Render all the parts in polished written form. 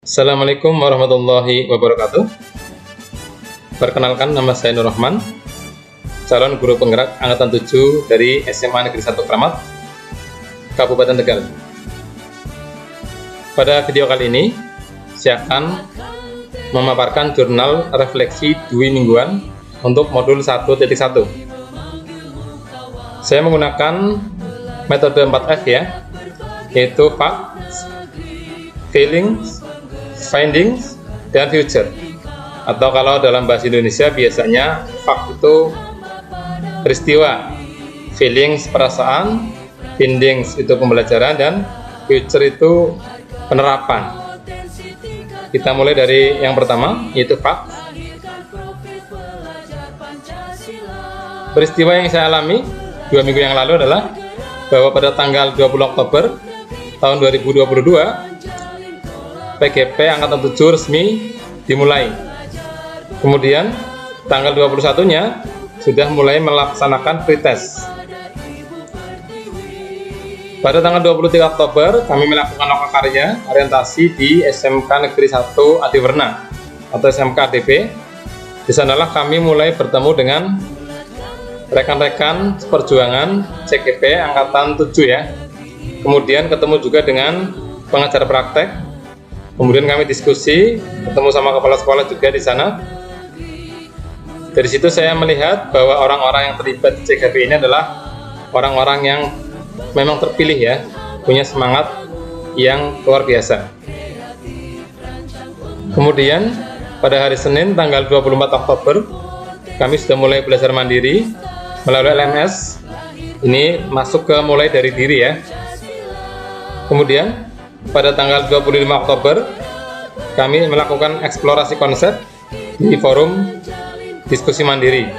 Assalamualaikum warahmatullahi wabarakatuh. Perkenalkan, nama saya Nur Rahman, calon guru penggerak angkatan 7 dari SMA Negeri 1 Kramat, Kabupaten Tegal. Pada video kali ini, saya akan memaparkan jurnal refleksi dwi mingguan untuk modul 1.1. Saya menggunakan metode 4F ya, yaitu facts, feelings, findings, dan future. Atau kalau dalam bahasa Indonesia biasanya fact itu peristiwa, feelings perasaan, findings itu pembelajaran, dan future itu penerapan. Kita mulai dari yang pertama, yaitu fact. Peristiwa yang saya alami 2 minggu yang lalu adalah bahwa pada tanggal 20 Oktober tahun 2022 PGP angkatan 7 resmi dimulai. Kemudian tanggal 21-nya sudah mulai melaksanakan pretest. Pada tanggal 23 Oktober kami melakukan lokal karya orientasi di SMK Negeri 1 Adiwerna atau SMK ADP. Di sanalah kami mulai bertemu dengan rekan-rekan perjuangan CGP angkatan 7 ya. Kemudian ketemu juga dengan pengajar praktek. Kemudian kami diskusi, ketemu sama kepala sekolah juga di sana. Dari situ saya melihat bahwa orang-orang yang terlibat di CGP ini adalah orang-orang yang memang terpilih ya, punya semangat yang luar biasa. Kemudian pada hari Senin tanggal 24 Oktober kami sudah mulai belajar mandiri melalui LMS. Ini masuk ke mulai dari diri ya. Kemudian pada tanggal 25 Oktober kami melakukan eksplorasi konsep di forum diskusi mandiri.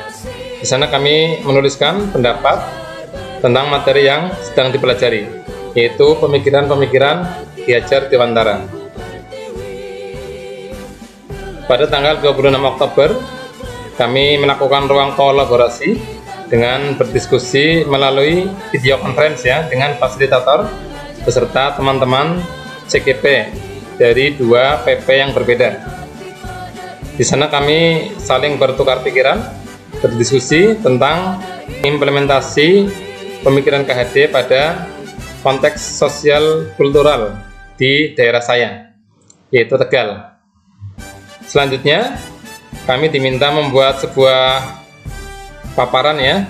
Di sana kami menuliskan pendapat tentang materi yang sedang dipelajari, yaitu pemikiran-pemikiran Ki Hajar Dewantara. Pada tanggal 26 Oktober kami melakukan ruang kolaborasi dengan berdiskusi melalui video conference ya, dengan fasilitator beserta teman-teman CGP dari 2 PP yang berbeda. Di sana kami saling bertukar pikiran, berdiskusi tentang implementasi pemikiran KHD pada konteks sosial kultural di daerah saya, yaitu Tegal. Selanjutnya kami diminta membuat sebuah paparan ya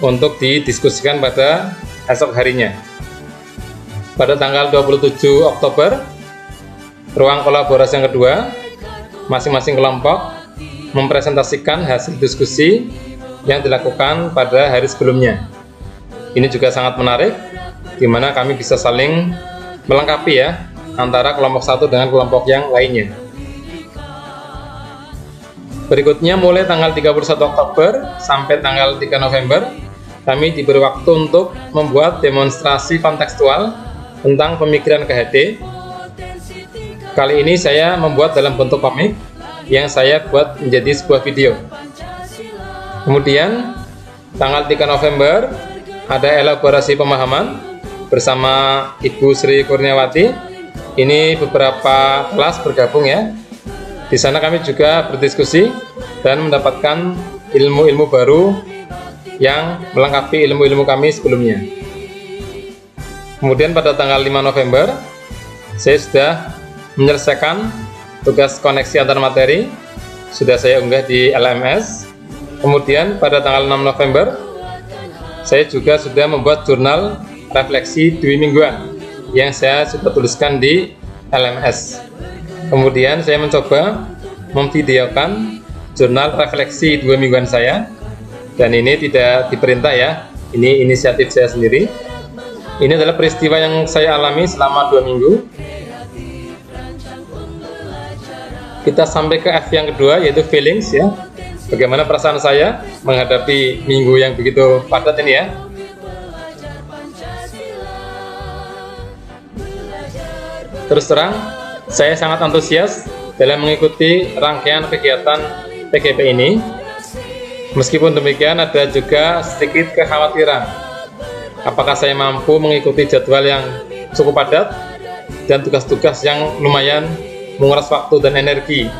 untuk didiskusikan pada esok harinya. Pada tanggal 27 Oktober, ruang kolaborasi yang kedua, masing-masing kelompok mempresentasikan hasil diskusi yang dilakukan pada hari sebelumnya. Ini juga sangat menarik, di mana kami bisa saling melengkapi ya, antara kelompok satu dengan kelompok yang lainnya. Berikutnya mulai tanggal 31 Oktober sampai tanggal 3 November, kami diberi waktu untuk membuat demonstrasi kontekstual tentang pemikiran KHD. Kali ini saya membuat dalam bentuk komik yang saya buat menjadi sebuah video. Kemudian tanggal 3 November ada elaborasi pemahaman bersama Ibu Sri Kurniawati. Ini beberapa kelas bergabung ya. Di sana kami juga berdiskusi dan mendapatkan ilmu-ilmu baru yang melengkapi ilmu-ilmu kami sebelumnya. Kemudian pada tanggal 5 November saya sudah menyelesaikan tugas koneksi antar materi, sudah saya unggah di LMS. Kemudian pada tanggal 6 November saya juga sudah membuat jurnal refleksi dwi mingguan yang saya sudah tuliskan di LMS. Kemudian saya mencoba memvideokan jurnal refleksi 2 mingguan saya, dan ini tidak diperintah ya, ini inisiatif saya sendiri. Ini adalah peristiwa yang saya alami selama 2 minggu. Kita sampai ke F yang kedua, yaitu feelings ya. Bagaimana perasaan saya menghadapi minggu yang begitu padat ini ya. Terus terang, saya sangat antusias dalam mengikuti rangkaian kegiatan PGP ini. Meskipun demikian, ada juga sedikit kekhawatiran. Apakah saya mampu mengikuti jadwal yang cukup padat dan tugas-tugas yang lumayan menguras waktu dan energi,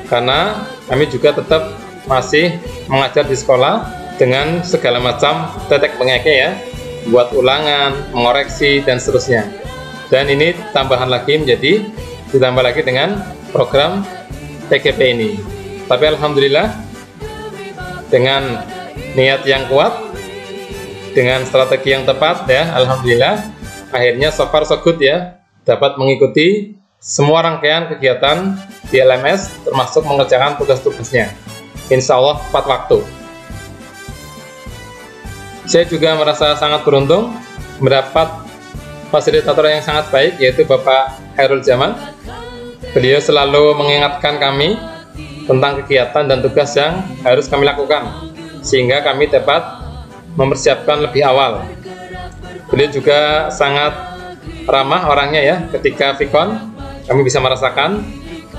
karena kami juga tetap masih mengajar di sekolah dengan segala macam tetek bengeknya ya, buat ulangan, mengoreksi, dan seterusnya. Dan ini tambahan lagi ditambah lagi dengan program TGP ini. Tapi alhamdulillah dengan niat yang kuat, dengan strategi yang tepat ya, alhamdulillah akhirnya so far so good ya, dapat mengikuti semua rangkaian kegiatan di LMS termasuk mengerjakan tugas-tugasnya, insya Allah tepat waktu. Saya juga merasa sangat beruntung mendapat fasilitator yang sangat baik, yaitu Bapak Khairul Zaman. Beliau selalu mengingatkan kami tentang kegiatan dan tugas yang harus kami lakukan, sehingga kami dapat mempersiapkan lebih awal. Beliau juga sangat ramah orangnya ya, ketika Vikon kami bisa merasakan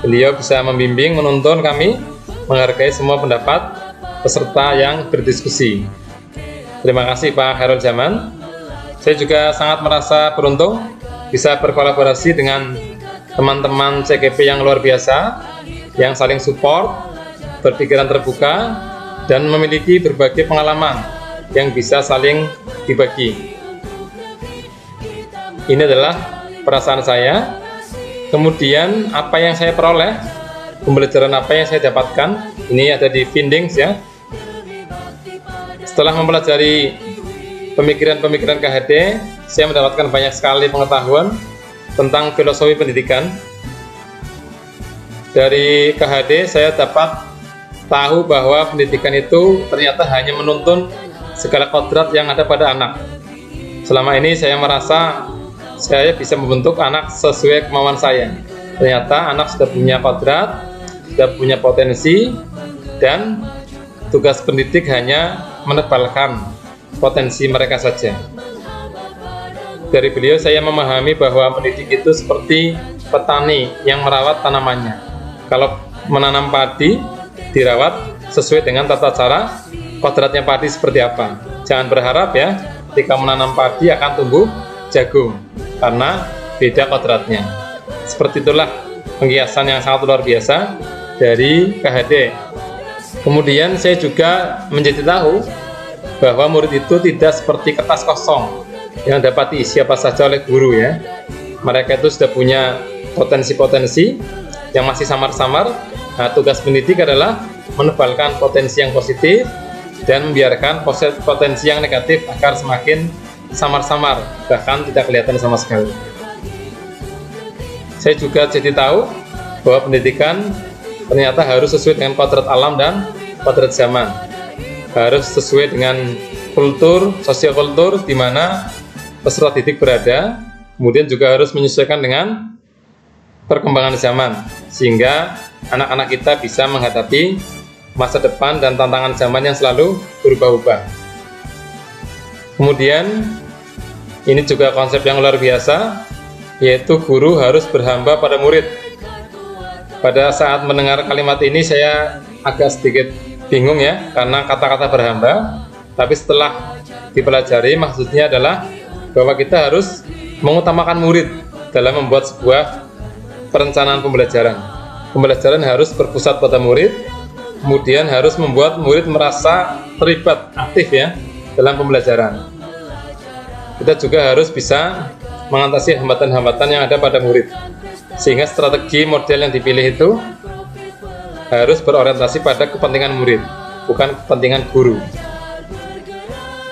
beliau bisa membimbing, menuntun kami, menghargai semua pendapat peserta yang berdiskusi. Terima kasih Pak Khairul Zaman. Saya juga sangat merasa beruntung bisa berkolaborasi dengan teman-teman CGP yang luar biasa, yang saling support, berpikiran terbuka, dan memiliki berbagai pengalaman yang bisa saling dibagi. Ini adalah perasaan saya. Kemudian apa yang saya peroleh, pembelajaran apa yang saya dapatkan, ini ada di Findings ya. Setelah mempelajari pemikiran-pemikiran KHD, saya mendapatkan banyak sekali pengetahuan tentang filosofi pendidikan. Dari KHD saya dapat tahu bahwa pendidikan itu ternyata hanya menuntun segala kodrat yang ada pada anak. Selama ini saya merasa saya bisa membentuk anak sesuai kemauan saya. Ternyata anak sudah punya kodrat, sudah punya potensi, dan tugas pendidik hanya menebalkan potensi mereka saja. Dari beliau saya memahami bahwa mendidik itu seperti petani yang merawat tanamannya. Kalau menanam padi, dirawat sesuai dengan tata cara kodratnya padi seperti apa. Jangan berharap ya ketika menanam padi akan tumbuh jagung, karena beda kodratnya. Seperti itulah pengkiasan yang sangat luar biasa dari KHD. Kemudian saya juga menjadi tahu bahwa murid itu tidak seperti kertas kosong yang dapat diisi apa saja oleh guru ya. Mereka itu sudah punya potensi-potensi yang masih samar-samar. Nah, tugas pendidik adalah menebalkan potensi yang positif dan membiarkan potensi yang negatif agar semakin samar-samar, bahkan tidak kelihatan sama sekali. Saya juga jadi tahu bahwa pendidikan ternyata harus sesuai dengan kodrat alam dan kodrat zaman. Harus sesuai dengan kultur, sosiokultur di mana peserta didik berada, kemudian juga harus menyesuaikan dengan perkembangan zaman, sehingga anak-anak kita bisa menghadapi masa depan dan tantangan zaman yang selalu berubah-ubah. Kemudian ini juga konsep yang luar biasa, yaitu guru harus berhamba pada murid. Pada saat mendengar kalimat ini saya agak sedikit bingung ya, karena kata-kata berhamba. Tapi setelah dipelajari, maksudnya adalah bahwa kita harus mengutamakan murid dalam membuat sebuah perencanaan pembelajaran. Pembelajaran harus berpusat pada murid, kemudian harus membuat murid merasa terlibat aktif ya dalam pembelajaran. Kita juga harus bisa mengatasi hambatan-hambatan yang ada pada murid, sehingga strategi model yang dipilih itu harus berorientasi pada kepentingan murid, bukan kepentingan guru.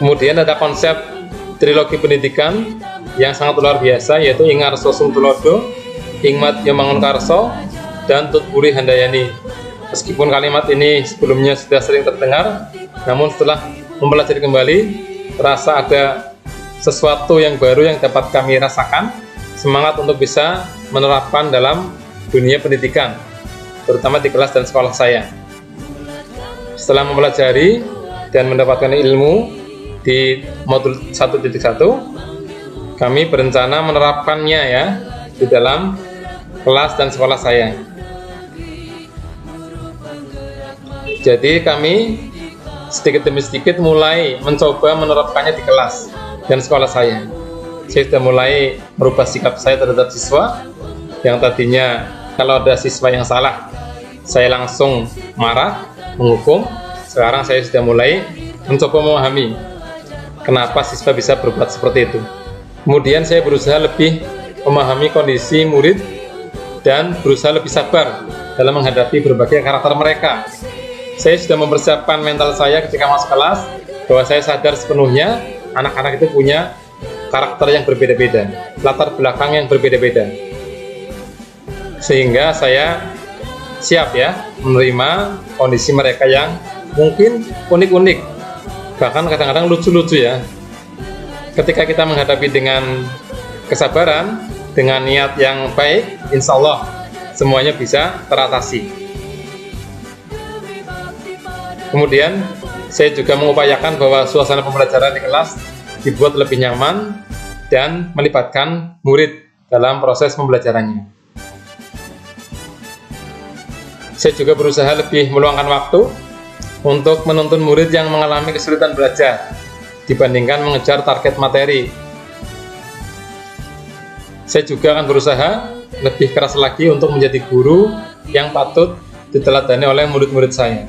Kemudian ada konsep trilogi pendidikan yang sangat luar biasa, yaitu Ingarso Sung Tulodo, Ingmat Yomangun Karso, dan Tutpuri Handayani. Meskipun kalimat ini sebelumnya sudah sering terdengar, namun setelah mempelajari kembali, terasa ada sesuatu yang baru yang dapat kami rasakan, semangat untuk bisa menerapkan dalam dunia pendidikan, terutama di kelas dan sekolah saya. Setelah mempelajari dan mendapatkan ilmu di modul 1.1, kami berencana menerapkannya ya di dalam kelas dan sekolah saya. Jadi kami sedikit demi sedikit mulai mencoba menerapkannya di kelas dan sekolah saya. Saya sudah mulai merubah sikap saya terhadap siswa yang tadinya Kalau ada siswa yang salah, saya langsung marah, menghukum. Sekarang saya sudah mulai mencoba memahami kenapa siswa bisa berbuat seperti itu. Kemudian saya berusaha lebih memahami kondisi murid dan berusaha lebih sabar dalam menghadapi berbagai karakter mereka. Saya sudah mempersiapkan mental saya ketika masuk kelas, bahwa saya sadar sepenuhnya anak-anak itu punya karakter yang berbeda-beda, latar belakang yang berbeda-beda, sehingga saya siap ya menerima kondisi mereka yang mungkin unik-unik, bahkan kadang-kadang lucu-lucu ya. Ketika kita menghadapi dengan kesabaran, dengan niat yang baik, insya Allah semuanya bisa teratasi. Kemudian saya juga mengupayakan bahwa suasana pembelajaran di kelas dibuat lebih nyaman dan melibatkan murid dalam proses pembelajarannya. Saya juga berusaha lebih meluangkan waktu untuk menuntun murid yang mengalami kesulitan belajar dibandingkan mengejar target materi. Saya juga akan berusaha lebih keras lagi untuk menjadi guru yang patut diteladani oleh murid-murid saya.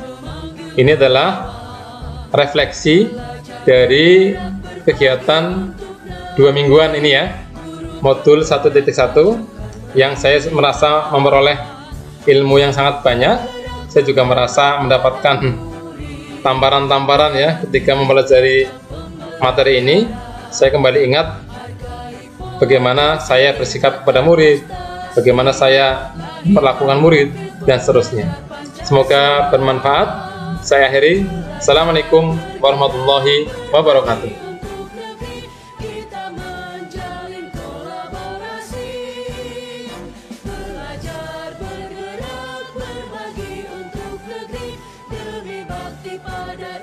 Ini adalah refleksi dari kegiatan 2 mingguan ini ya, modul 1.1, yang saya merasa memperoleh ilmu yang sangat banyak. Saya juga merasa mendapatkan tamparan-tamparan ya ketika mempelajari materi ini. Saya kembali ingat bagaimana saya bersikap kepada murid, bagaimana saya memperlakukan murid, dan seterusnya. Semoga bermanfaat. Saya akhiri. Assalamualaikum warahmatullahi wabarakatuh. Kita menjalin kolaborasi, belajar, bergerak, berbagi untuk negeri, demi bakti pada